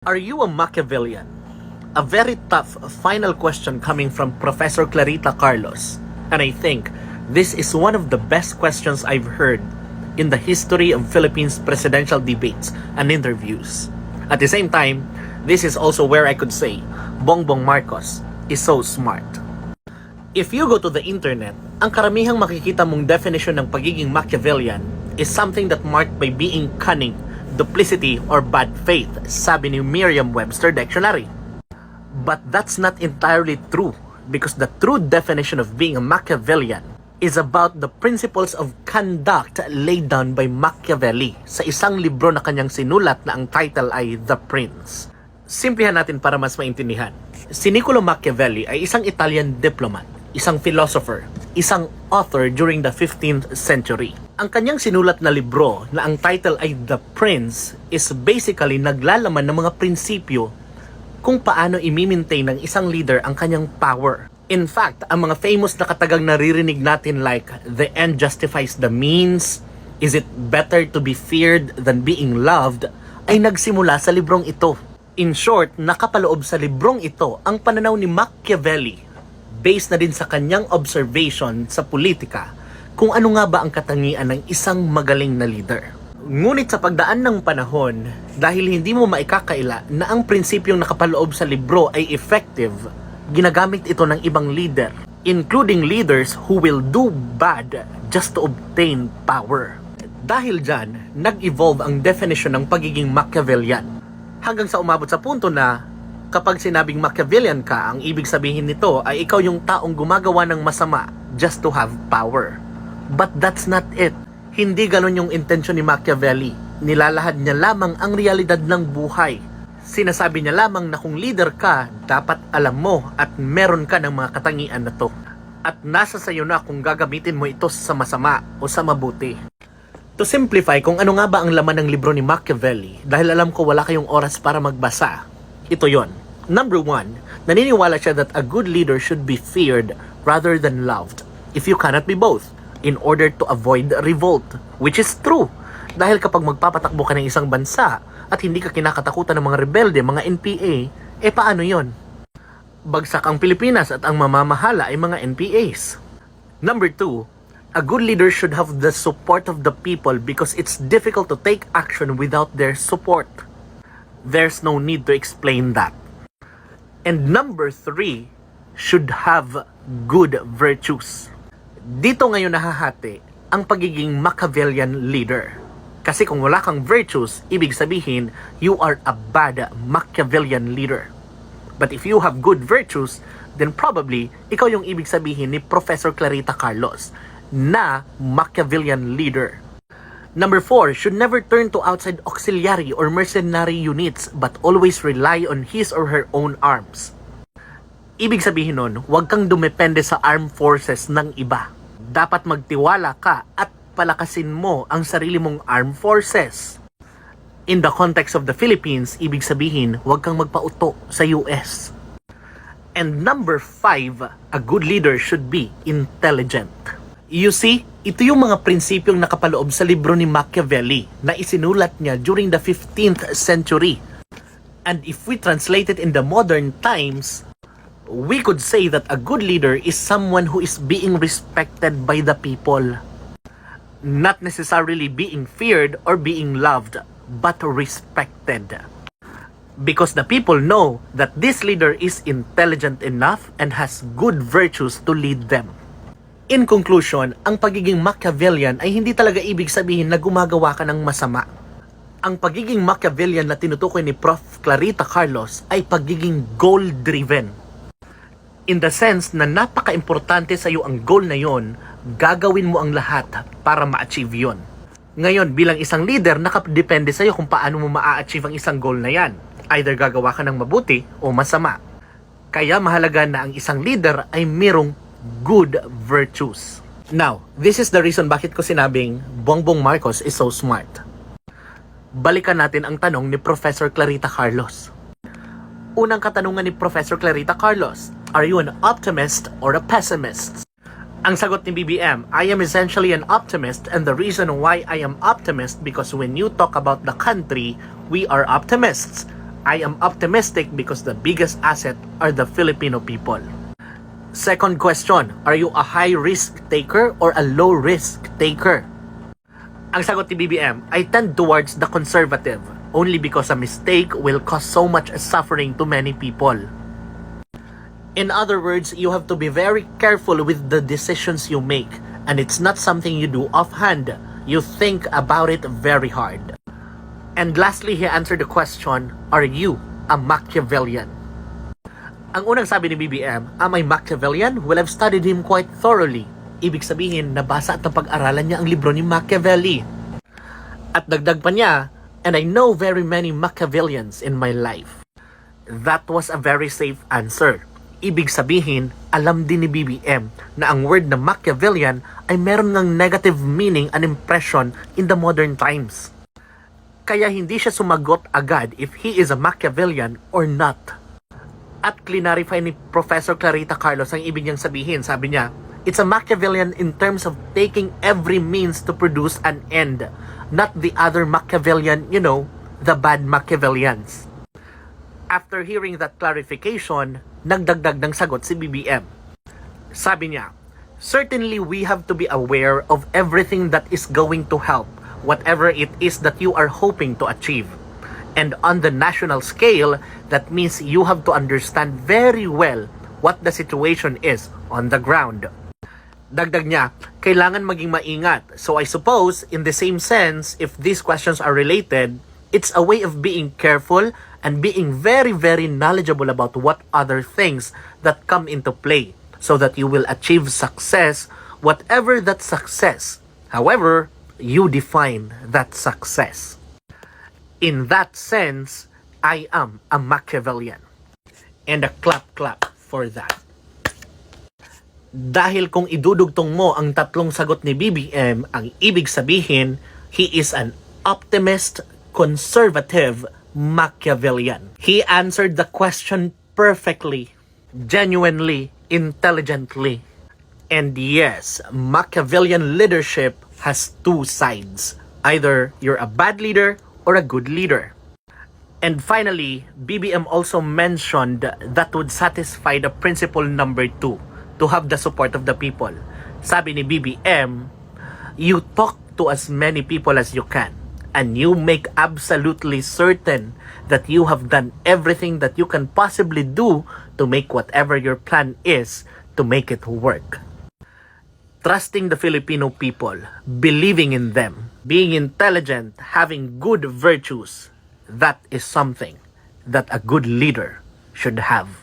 Are you a Machiavilian? A very tough final question coming from Professor Clarita Carlos. And I think this is one of the best questions I've heard in the history of Philippines presidential debates and interviews. At the same time, this is also where I could say Bongbong Marcos is so smart. If you go to the internet, ang karamihang makikita mong definition ng pagiging Machiavilian is something that marked by being cunning, duplicity, or bad faith, sabi ni Merriam-Webster Dictionary. But that's not entirely true, because the true definition of being a Machiavilian is about the principles of conduct laid down by Machiavelli sa isang libro na kanyang sinulat na ang title ay The Prince. Simplihan natin para mas maintindihan. Si Niccolo Machiavelli ay isang Italian diplomat, isang philosopher, isang author during the 15th century. Ang kanyang sinulat na libro na ang title ay The Prince is basically naglalaman ng mga prinsipyo kung paano i-maintain ng isang leader ang kanyang power. In fact, ang mga famous na katagang naririnig natin like the end justifies the means, is it better to be feared than being loved, ay nagsimula sa librong ito. In short, nakapaloob sa librong ito ang pananaw ni Machiavelli based na din sa kanyang observation sa politika kung ano nga ba ang katangian ng isang magaling na leader. Ngunit sa pagdaan ng panahon, dahil hindi mo maikakaila na ang prinsipyong nakapaloob sa libro ay effective, ginagamit ito ng ibang leader, including leaders who will do bad just to obtain power. Dahil dyan, nag-evolve ang definition ng pagiging Machiavellian. Hanggang sa umabot sa punto na kapag sinabing Machiavellian ka, ang ibig sabihin nito ay ikaw yung taong gumagawa ng masama just to have power. But that's not it. Hindi ganon yung intensyon ni Machiavelli. Nilalahad niya lamang ang realidad ng buhay. Sinasabi niya lamang na kung leader ka, dapat alam mo at meron ka ng mga katangian na to. At nasa sayo na kung gagamitin mo ito sa masama o sa mabuti. To simplify kung ano nga ba ang laman ng libro ni Machiavelli, dahil alam ko wala kayong oras para magbasa, ito yon. Number 1, naniniwala siya that a good leader should be feared rather than loved, if you cannot be both, in order to avoid revolt. Which is true, dahil kapag magpapatakbo ka ng isang bansa at hindi ka kinakatakutan ng mga rebelde, mga NPA, paano yon? Bagsak ang Pilipinas at ang mamamahala ay mga NPAs. Number 2, a good leader should have the support of the people because it's difficult to take action without their support. There's no need to explain that. And number 3, should have good virtues. Dito ngayon nahahati ang pagiging Machiavellian leader. Kasi kung wala kang virtues, ibig sabihin, you are a bad Machiavellian leader. But if you have good virtues, then probably, ikaw yung ibig sabihin ni Professor Clarita Carlos na Machiavellian leader. Number 4, should never turn to outside auxiliary or mercenary units but always rely on his or her own arms. Ibig sabihin nun, huwag kang dumepende sa armed forces ng iba. Dapat magtiwala ka at palakasin mo ang sarili mong armed forces. In the context of the Philippines, ibig sabihin, huwag kang magpauto sa US. And number 5, a good leader should be intelligent. You see, ito yung mga prinsipyong nakapaloob sa libro ni Machiavelli na isinulat niya during the 15th century. And if we translate it in the modern times, we could say that a good leader is someone who is being respected by the people. Not necessarily being feared or being loved, but respected. Because the people know that this leader is intelligent enough and has good virtues to lead them. In conclusion, ang pagiging Machiavellian ay hindi talaga ibig sabihin na gumagawa ka ng masama. Ang pagiging Machiavellian na tinutukoy ni Prof. Clarita Carlos ay pagiging goal-driven. In the sense na napaka-importante sa iyo ang goal na yon, gagawin mo ang lahat para ma-achieve yon. Ngayon, bilang isang leader, nakadepende sa iyo kung paano mo ma-achieve ang isang goal na yan. Either gagawa ka ng mabuti o masama. Kaya mahalaga na ang isang leader ay mayroong good virtues. Now, this is the reason bakit ko sinabing Bongbong Marcos is so smart. Balikan natin ang tanong ni Professor Clarita Carlos. Unang katanungan ni Professor Clarita Carlos, are you an optimist or a pessimist? Ang sagot ni BBM, I am essentially an optimist, and the reason why I am optimist because when you talk about the country, we are optimists. I am optimistic because the biggest asset are the Filipino people. Second question, are you a high risk taker or a low risk taker? Ang sagot ni BBM, I tend towards the conservative only because a mistake will cause so much suffering to many people. In other words, you have to be very careful with the decisions you make, and it's not something you do offhand. You think about it very hard. And lastly, he answered the question, are you a Machievilian? Ang unang sabi ni BBM, am I Machievilian? Well, I've studied him quite thoroughly. Ibig sabihin, nabasa at napag-aralan niya ang libro ni Machiavelli. At dagdag pa niya, and I know very many Machievilians in my life. That was a very safe answer. Ibig sabihin, alam din ni BBM na ang word na Machievilian ay meron ng negative meaning and impression in the modern times. Kaya hindi siya sumagot agad if he is a Machievilian or not. At clarify ni Professor Clarita Carlos ang ibig niyang sabihin. Sabi niya, it's a Machievilian in terms of taking every means to produce an end, not the other Machievilian, the bad Machievilians. After hearing that clarification, nagdagdag ng sagot si BBM. Sabi niya, certainly we have to be aware of everything that is going to help, whatever it is that you are hoping to achieve. And on the national scale, that means you have to understand very well what the situation is on the ground. Dagdag niya, kailangan maging maingat. So I suppose, in the same sense, if these questions are related, it's a way of being careful and being very, very knowledgeable about what other things that come into play so that you will achieve success, whatever that success. However, you define that success. In that sense, I am a Machievilian. And a clap for that. Dahil kung idudugtong mo ang tatlong sagot ni BBM, ang ibig sabihin, he is an optimist, conservative, Machievilian. He answered the question perfectly, genuinely, intelligently. And yes, Machievilian leadership has two sides. Either you're a bad leader or a good leader. And finally, BBM also mentioned that would satisfy the principle number 2, to have the support of the people. Sabi ni BBM, you talk to as many people as you can, and you make absolutely certain that you have done everything that you can possibly do to make whatever your plan is to make it work. Trusting the Filipino people, believing in them, being intelligent, having good virtues, that is something that a good leader should have.